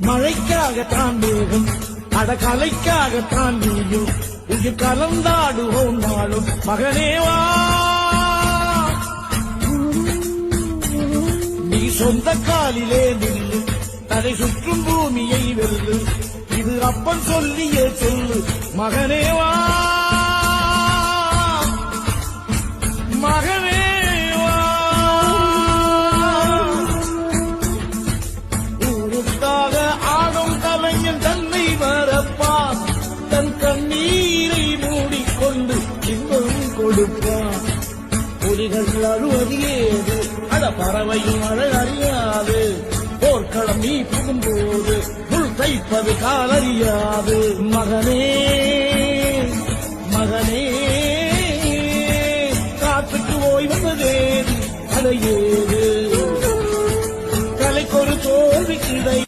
மழைக்காகத்தான் வேகம் அடகலைக்காகத்தான் நீயும் உயிர் கலந்தாடுவோம் நாளும் மகனேவா நீ சொந்த காலிலே நில்லு தலை சுற்றும் பூமியை வெல்லு இது அப்பன் சொல்லியே சொல்லு மகனேவா மகனேவா ஊருக்காக ஆடும் கலைஞன் தன்னை மறப்பான் தன் கண்ணீரை மூடிக்கொண்டு இன்பம் கொடுப்பான் புலிகள் அழுவது ஏது அட பறவையும் அழ அறியாது போர்க்களம் நீ புகும்போது முள் தைப்பது காலறியாது மகனே மகனே காத்துக்கு ஓய்வதேது அடையேது கலைக்கொரு தோல்வி கிடை